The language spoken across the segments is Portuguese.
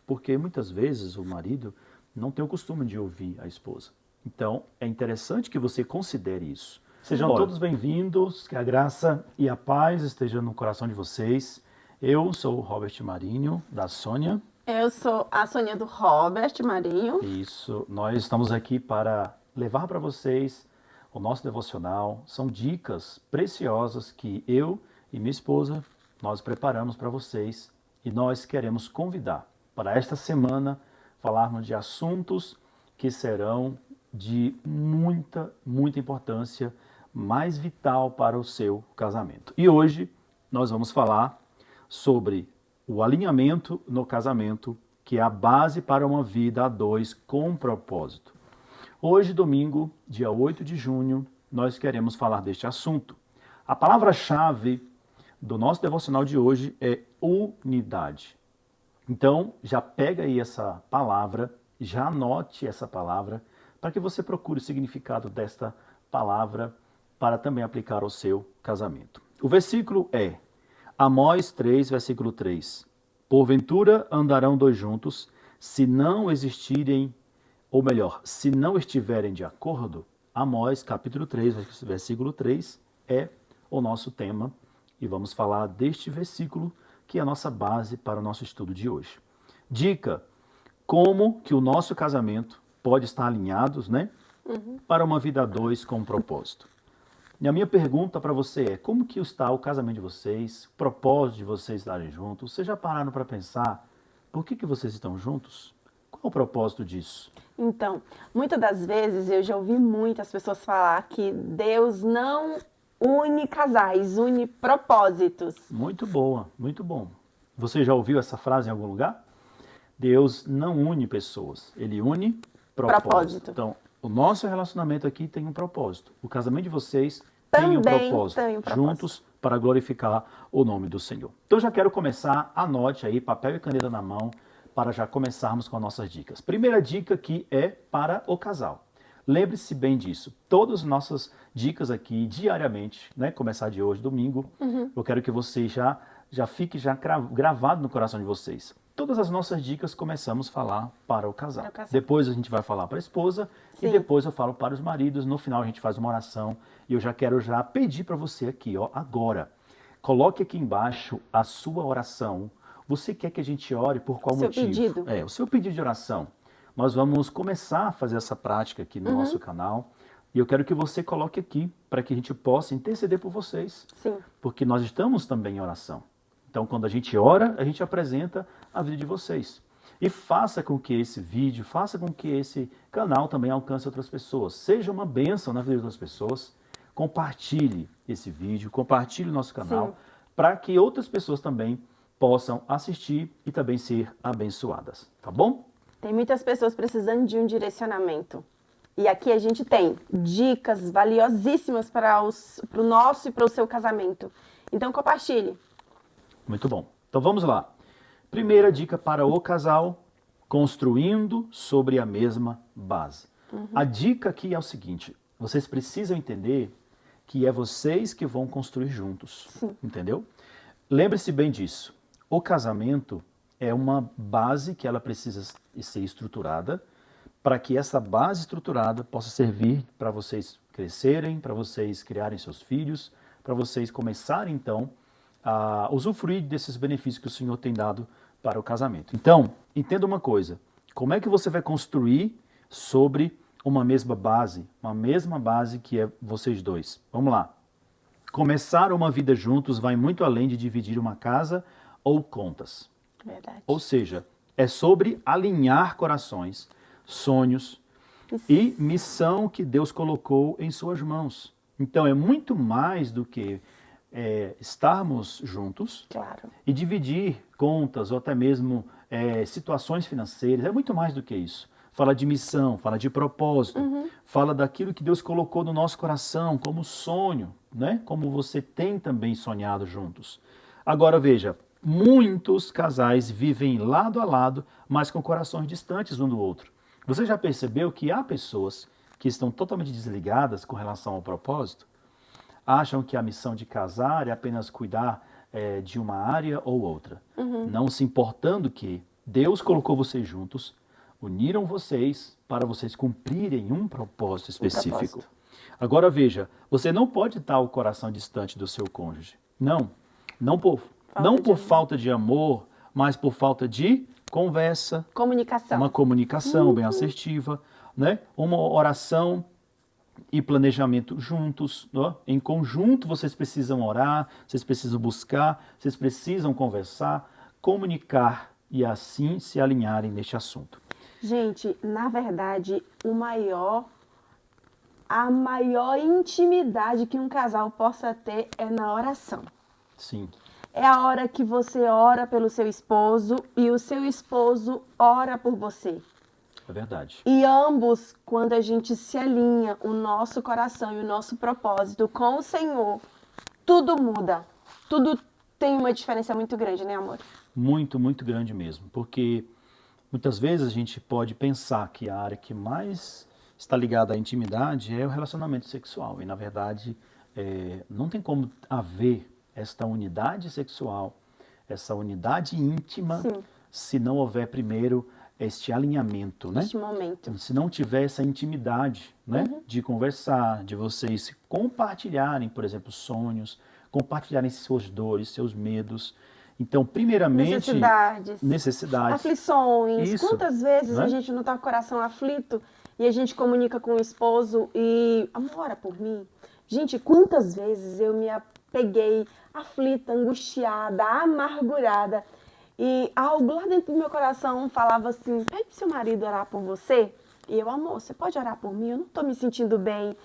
porque muitas vezes o marido não tem o costume de ouvir a esposa. Então, é interessante que você considere isso. Sejam todos bem-vindos, que a graça e a paz estejam no coração de vocês. Eu sou o Robert Marinho, da Sônia. Eu sou a Sônia do Robert Marinho. Isso, nós estamos aqui para levar para vocês o nosso devocional. São dicas preciosas que eu e minha esposa nós preparamos para vocês e nós queremos convidar para esta semana falarmos de assuntos que serão de muita importância, mais vital para o seu casamento. E hoje nós vamos falar sobre o alinhamento no casamento, que é a base para uma vida a dois com propósito. Hoje, domingo, dia 8 de junho, nós queremos falar deste assunto. A palavra-chave do nosso devocional de hoje é unidade. Então, já pega aí essa palavra, já anote essa palavra, para que você procure o significado desta palavra para também aplicar ao seu casamento. O versículo é Amós 3, versículo 3. Porventura andarão dois juntos, se não existirem, ou melhor, se não estiverem de acordo. Amós, capítulo 3, versículo 3, é o nosso tema. E vamos falar deste versículo, que é a nossa base para o nosso estudo de hoje. Dica, como que o nosso casamento pode estar alinhados, né? Para uma vida a dois com um propósito. E a minha pergunta para você é, como que está o casamento de vocês, o propósito de vocês estarem juntos? Vocês já pararam para pensar por que vocês estão juntos? Qual é o propósito disso? Então, muitas das vezes eu já ouvi muitas pessoas falar que Deus não une casais, une propósitos. Muito boa, muito bom. Você já ouviu essa frase em algum lugar? Deus não une pessoas, Ele une propósito. Então, o nosso relacionamento aqui tem um propósito. O casamento de vocês tem um propósito. Juntos para glorificar o nome do Senhor. Então, já quero começar. Anote aí, papel e caneta na mão, para já começarmos com as nossas dicas. Primeira dica aqui é para o casal. Lembre-se bem disso. Todas as nossas dicas aqui, diariamente, né? Começar de hoje, domingo, eu quero que você já fique gravado no coração de vocês. Todas as nossas dicas começamos a falar para o casal. Depois a gente vai falar para a esposa. Sim. E depois eu falo para os maridos. No final a gente faz uma oração. E eu já quero pedir para você aqui, ó, agora. Coloque aqui embaixo a sua oração. Você quer que a gente ore por qual motivo? Seu pedido. O seu pedido de oração. Nós vamos começar a fazer essa prática aqui no nosso canal. E eu quero que você coloque aqui para que a gente possa interceder por vocês. Sim. Porque nós estamos também em oração. Então, quando a gente ora, a gente apresenta a vida de vocês. E faça com que esse vídeo, faça com que esse canal também alcance outras pessoas. Seja uma bênção na vida de outras pessoas. Compartilhe esse vídeo, compartilhe o nosso canal, para que outras pessoas também possam assistir e também ser abençoadas. Tá bom? Tem muitas pessoas precisando de um direcionamento. E aqui a gente tem dicas valiosíssimas para o nosso e para o seu casamento. Então, compartilhe. Muito bom. Então vamos lá. Primeira dica para o casal, construindo sobre a mesma base. A dica aqui é o seguinte, vocês precisam entender que é vocês que vão construir juntos. Sim. Entendeu? Lembre-se bem disso. O casamento é uma base que ela precisa ser estruturada para que essa base estruturada possa servir para vocês crescerem, para vocês criarem seus filhos, para vocês começarem então a usufruir desses benefícios que o Senhor tem dado para o casamento. Então, entenda uma coisa, como é que você vai construir sobre uma mesma base que é vocês dois? Vamos lá. Começar uma vida juntos vai muito além de dividir uma casa ou contas. Verdade. Ou seja, é sobre alinhar corações, sonhos e missão que Deus colocou em suas mãos. Então, é muito mais do que estarmos juntos e dividir contas ou até mesmo situações financeiras. É muito mais do que isso. Fala de missão, fala de propósito, fala daquilo que Deus colocou no nosso coração como sonho, né? Como você tem também sonhado juntos. Agora veja, muitos casais vivem lado a lado, mas com corações distantes um do outro. Você já percebeu que há pessoas que estão totalmente desligadas com relação ao propósito? Acham que a missão de casar é apenas cuidar de uma área ou outra, não se importando que Deus colocou vocês juntos, uniram vocês para vocês cumprirem um propósito específico. propósito. Agora veja, você não pode estar o coração distante do seu cônjuge. Não por falta de amor, mas por falta de conversa, Comunicação. uma comunicação bem assertiva, né? Uma oração e planejamento juntos, né? Em conjunto vocês precisam orar, vocês precisam buscar, vocês precisam conversar, comunicar e assim se alinharem neste assunto. Gente, na verdade, a maior intimidade que um casal possa ter é na oração. Sim, É a hora que você ora pelo seu esposo e o seu esposo ora por você. é verdade. E ambos, quando a gente se alinha, o nosso coração e o nosso propósito com o Senhor, tudo muda. Tudo tem uma diferença muito grande, né, amor? Muito, muito grande mesmo, porque muitas vezes a gente pode pensar que a área que mais está ligada à intimidade é o relacionamento sexual, e na verdade não tem como haver esta unidade sexual, essa unidade íntima, Sim. se não houver primeiro este alinhamento, né? Neste momento. Se não tiver essa intimidade, né? De conversar, de vocês compartilharem, por exemplo, sonhos, compartilharem suas dores, seus medos. Então, primeiramente, necessidades, aflições. Isso, Quantas vezes né? a gente não está com o coração aflito e a gente comunica com o esposo e, amor, ora por mim. Gente, quantas vezes eu me peguei aflita, angustiada, amargurada e algo lá dentro do meu coração falava assim, pede pro seu marido orar por você. E eu, amor, você pode orar por mim? Eu não estou me sentindo bem.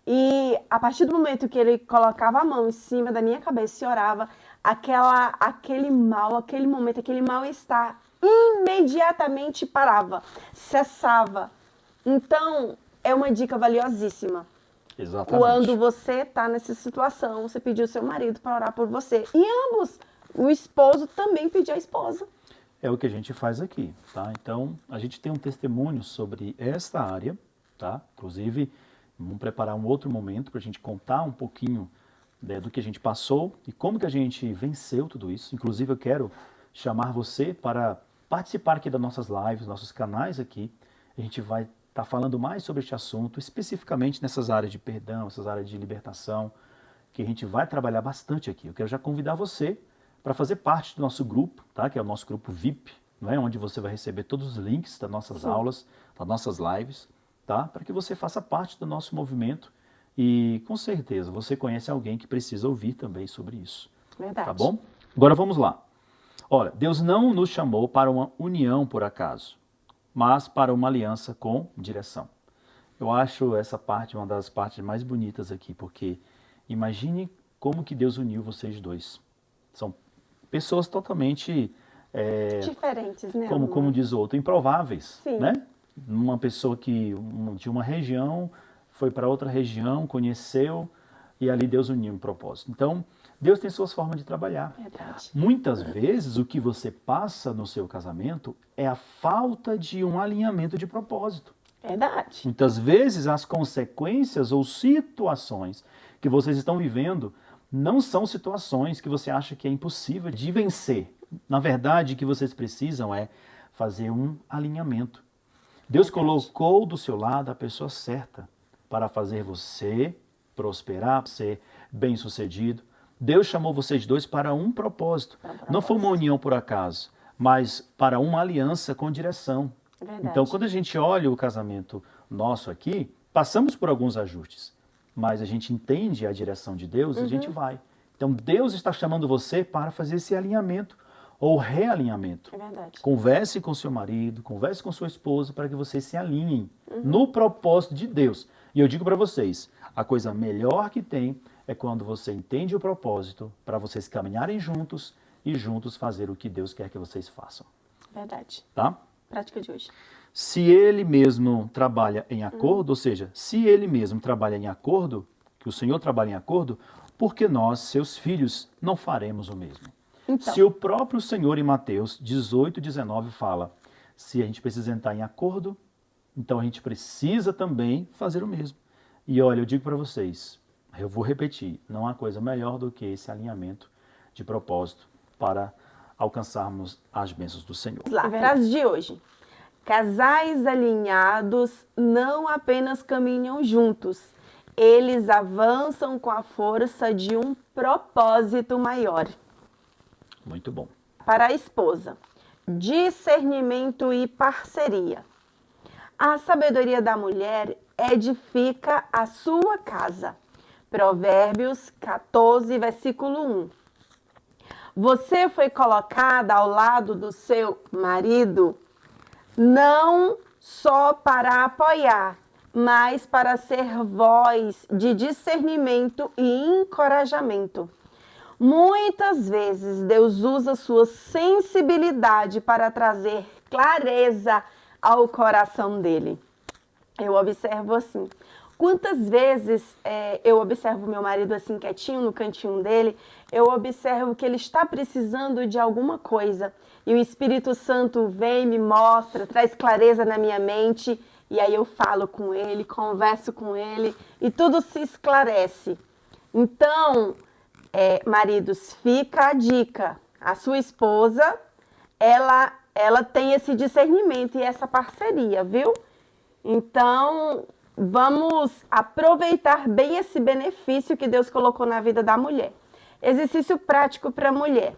E a partir do momento que ele colocava a mão em cima da minha cabeça e orava, aquele momento, aquele mal-estar imediatamente parava, cessava. Então, é uma dica valiosíssima. Exatamente. Quando você está nessa situação, você pediu ao seu marido para orar por você. E ambos, o esposo também pediu à esposa. É o que a gente faz aqui, tá? Então, a gente tem um testemunho sobre esta área, tá? Inclusive, vamos preparar um outro momento para a gente contar um pouquinho do que a gente passou e como que a gente venceu tudo isso. Inclusive, eu quero chamar você para participar aqui das nossas lives, nossos canais aqui. A gente vai estar falando mais sobre este assunto, especificamente nessas áreas de perdão, essas áreas de libertação, que a gente vai trabalhar bastante aqui. Eu quero já convidar você para fazer parte do nosso grupo, tá? Que é o nosso grupo VIP, não é? Onde você vai receber todos os links das nossas aulas, das nossas lives, tá? Para que você faça parte do nosso movimento e, com certeza, você conhece alguém que precisa ouvir também sobre isso. Verdade. Tá bom? Agora vamos lá. Olha, Deus não nos chamou para uma união por acaso, mas para uma aliança com direção. Eu acho essa parte uma das partes mais bonitas aqui, porque imagine como que Deus uniu vocês dois. São pessoas totalmente diferentes, né? como diz o outro, improváveis, Sim. né? Uma pessoa que de uma região foi para outra região, conheceu e ali Deus uniu um propósito. Então, Deus tem suas formas de trabalhar. Verdade. Muitas vezes o que você passa no seu casamento é a falta de um alinhamento de propósito. Verdade. Muitas vezes as consequências ou situações que vocês estão vivendo não são situações que você acha que é impossível de vencer. Na verdade, o que vocês precisam é fazer um alinhamento. Deus colocou do seu lado a pessoa certa para fazer você prosperar, ser bem-sucedido. Deus chamou vocês dois para um propósito. Não foi uma união por acaso, mas para uma aliança com direção. Verdade. Então, quando a gente olha o casamento nosso aqui, passamos por alguns ajustes, mas a gente entende a direção de Deus e a gente vai. Então, Deus está chamando você para fazer esse alinhamento ou realinhamento. É verdade. Converse com seu marido, converse com sua esposa para que vocês se alinhem no propósito de Deus. E eu digo para vocês, a coisa melhor que tem é quando você entende o propósito para vocês caminharem juntos e juntos fazer o que Deus quer que vocês façam. Verdade. Tá? Prática de hoje. Se ele mesmo trabalha em acordo, ou seja, se ele mesmo trabalha em acordo, que o Senhor trabalha em acordo, por que nós, seus filhos, não faremos o mesmo? Então. Se o próprio Senhor em Mateus 18:19 fala, se a gente precisa entrar em acordo, então a gente precisa também fazer o mesmo. E olha, eu digo para vocês, eu vou repetir, não há coisa melhor do que esse alinhamento de propósito para alcançarmos as bênçãos do Senhor. Lá, frase de hoje. Casais alinhados não apenas caminham juntos, eles avançam com a força de um propósito maior. Muito bom. Para a esposa, discernimento e parceria. A sabedoria da mulher edifica a sua casa. Provérbios 14, versículo 1. Você foi colocada ao lado do seu marido não só para apoiar, mas para ser voz de discernimento e encorajamento. Muitas vezes Deus usa sua sensibilidade para trazer clareza ao coração dele. Eu observo assim. Quantas vezes eu observo meu marido assim quietinho no cantinho dele, eu observo que ele está precisando de alguma coisa e o Espírito Santo vem, me mostra, traz clareza na minha mente e aí eu falo com ele, converso com ele e tudo se esclarece. Então, maridos, fica a dica. A sua esposa, ela tem esse discernimento e essa parceria, viu? Então, vamos aproveitar bem esse benefício que Deus colocou na vida da mulher. Exercício prático para a mulher.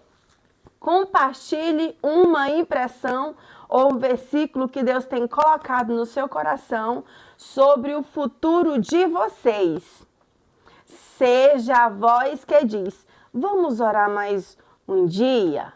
Compartilhe uma impressão ou versículo que Deus tem colocado no seu coração sobre o futuro de vocês. Seja a voz que diz, vamos orar mais um dia?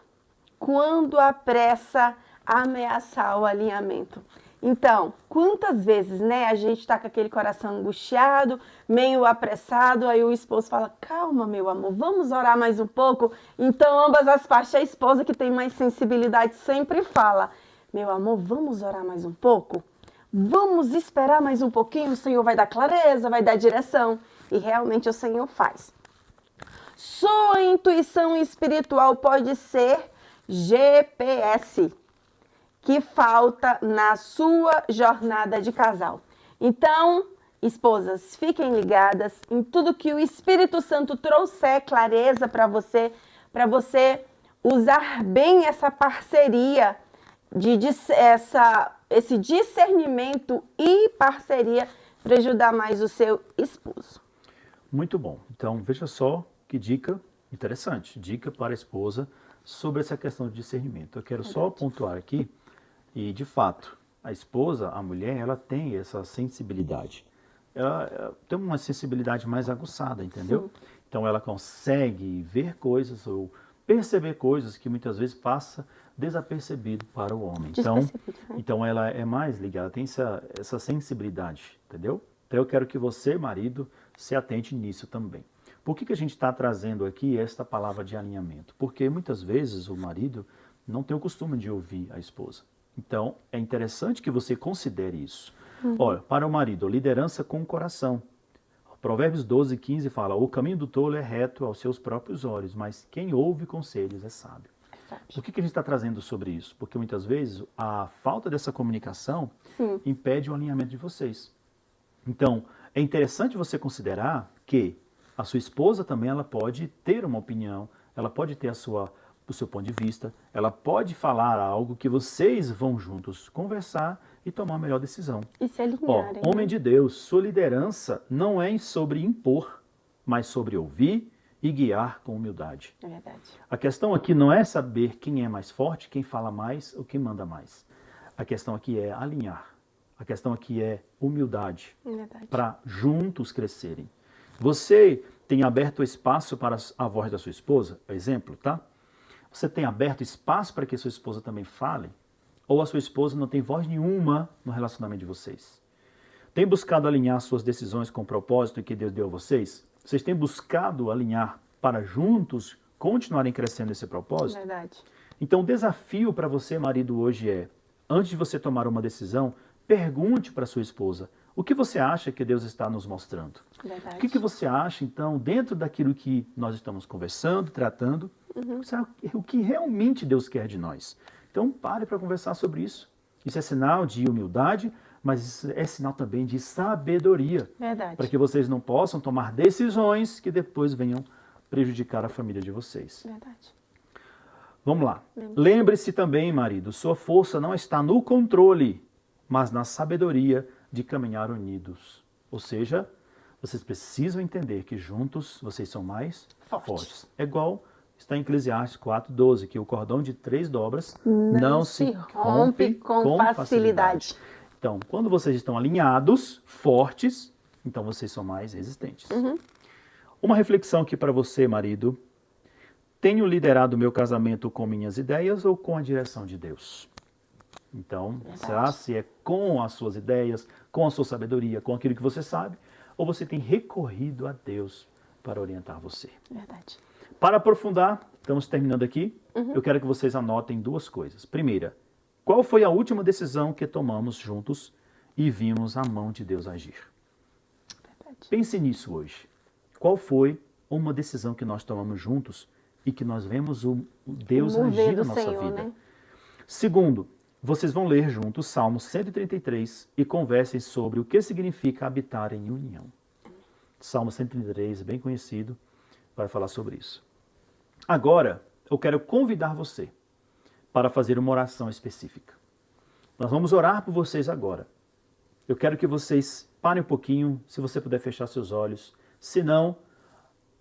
Quando a pressa ameaçar o alinhamento. Então, quantas vezes, a gente tá com aquele coração angustiado, meio apressado, aí o esposo fala, calma, meu amor, vamos orar mais um pouco? Então, ambas as partes, a esposa que tem mais sensibilidade sempre fala, meu amor, vamos orar mais um pouco? Vamos esperar mais um pouquinho, o Senhor vai dar clareza, vai dar direção. E realmente o Senhor faz. Sua intuição espiritual pode ser GPS, que falta na sua jornada de casal. Então, esposas, fiquem ligadas em tudo que o Espírito Santo trouxer clareza para você usar bem essa parceria, esse discernimento e parceria para ajudar mais o seu esposo. Muito bom. Então, veja só que dica interessante. Dica para a esposa sobre essa questão de discernimento. Eu quero só pontuar aqui, e de fato, a esposa, a mulher, ela tem essa sensibilidade. Ela tem uma sensibilidade mais aguçada, entendeu? Sim. Então, ela consegue ver coisas ou perceber coisas que muitas vezes passa desapercebido para o homem. Então ela é mais ligada, tem essa sensibilidade, entendeu? Então eu quero que você, marido, se atente nisso também. Por que a gente está trazendo aqui esta palavra de alinhamento? Porque muitas vezes o marido não tem o costume de ouvir a esposa. Então é interessante que você considere isso. Olha, para o marido, liderança com o coração. Provérbios 12, 15 fala, o caminho do tolo é reto aos seus próprios olhos, mas quem ouve conselhos é sábio. Por que a gente está trazendo sobre isso? Porque muitas vezes a falta dessa comunicação impede o alinhamento de vocês. Então, é interessante você considerar que a sua esposa também ela pode ter uma opinião, ela pode ter o seu ponto de vista, ela pode falar algo que vocês vão juntos conversar e tomar a melhor decisão. E se alinharem. Homem de Deus, sua liderança não é sobre impor, mas sobre ouvir e guiar com humildade. É verdade. A questão aqui não é saber quem é mais forte, quem fala mais ou quem manda mais. A questão aqui é alinhar. A questão aqui é humildade. É para juntos crescerem. Você tem aberto espaço para a voz da sua esposa? Exemplo, tá? Você tem aberto espaço para que a sua esposa também fale? Ou a sua esposa não tem voz nenhuma no relacionamento de vocês? Tem buscado alinhar suas decisões com o propósito que Deus deu a vocês? Vocês têm buscado alinhar para juntos continuarem crescendo nesse propósito? Verdade. Então o desafio para você, marido, hoje é, antes de você tomar uma decisão, pergunte para sua esposa, o que você acha que Deus está nos mostrando? Verdade. O que você acha, então, dentro daquilo que nós estamos conversando, tratando, o que realmente Deus quer de nós? Então pare para conversar sobre isso. Isso é sinal de humildade, mas isso é sinal também de sabedoria. Verdade. Para que vocês não possam tomar decisões que depois venham prejudicar a família de vocês. Verdade. Vamos lá. Lembre-se também, marido, sua força não está no controle, mas na sabedoria de caminhar unidos. Ou seja, vocês precisam entender que juntos vocês são mais fortes. É igual está em Eclesiastes 4:12, que o cordão de 3 dobras não se rompe com facilidade. Então, quando vocês estão alinhados, fortes, então vocês são mais resistentes. Uma reflexão aqui para você, marido. Tenho liderado o meu casamento com minhas ideias ou com a direção de Deus? Então, será se é com as suas ideias, com a sua sabedoria, com aquilo que você sabe, ou você tem recorrido a Deus para orientar você? Verdade. Para aprofundar, estamos terminando aqui, eu quero que vocês anotem 2 coisas. Primeira, qual foi a última decisão que tomamos juntos e vimos a mão de Deus agir? Verdade. Pense nisso hoje. Qual foi uma decisão que nós tomamos juntos e que nós vemos o Deus agir na nossa Senhor, vida? né? Segundo, vocês vão ler juntos Salmo 133 e conversem sobre o que significa habitar em união. Salmo 133, bem conhecido, vai falar sobre isso. Agora, eu quero convidar você para fazer uma oração específica. Nós vamos orar por vocês agora. Eu quero que vocês parem um pouquinho, se você puder fechar seus olhos. Se não,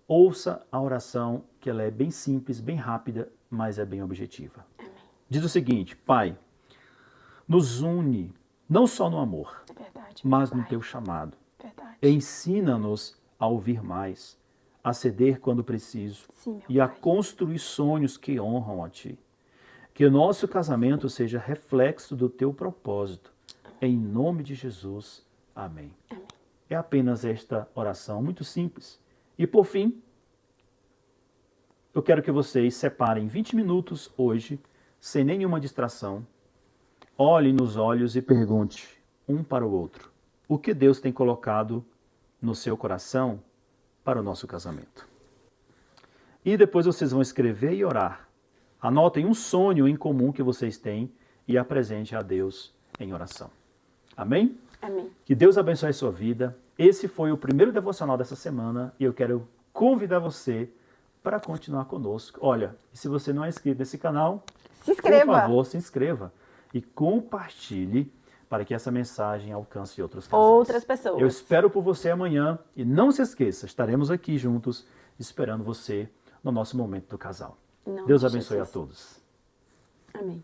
ouça a oração, que ela é bem simples, bem rápida, mas é bem objetiva. Diz o seguinte: Pai, nos une, não só no amor, Verdade, mas Pai. no teu chamado. Verdade. Ensina-nos a ouvir mais, a ceder quando preciso Sim, meu e a Pai. construir sonhos que honram a Ti. Que o nosso casamento seja reflexo do Teu propósito. Em nome de Jesus. Amém. Amém. É apenas esta oração muito simples. E por fim, eu quero que vocês separem 20 minutos hoje, sem nenhuma distração. Olhe nos olhos e pergunte um para o outro o que Deus tem colocado no seu coração para o nosso casamento. E depois vocês vão escrever e orar. Anotem um sonho em comum que vocês têm e apresente a Deus em oração. Amém? Amém. Que Deus abençoe a sua vida. Esse foi o primeiro devocional dessa semana e eu quero convidar você para continuar conosco. Olha, se você não é inscrito nesse canal, Se inscreva. por favor, se inscreva e compartilhe para que essa mensagem alcance outros casais. Outras pessoas. Eu espero por você amanhã e não se esqueça, estaremos aqui juntos esperando você no nosso momento do casal. Em nome Deus de abençoe Jesus. a todos. Amém.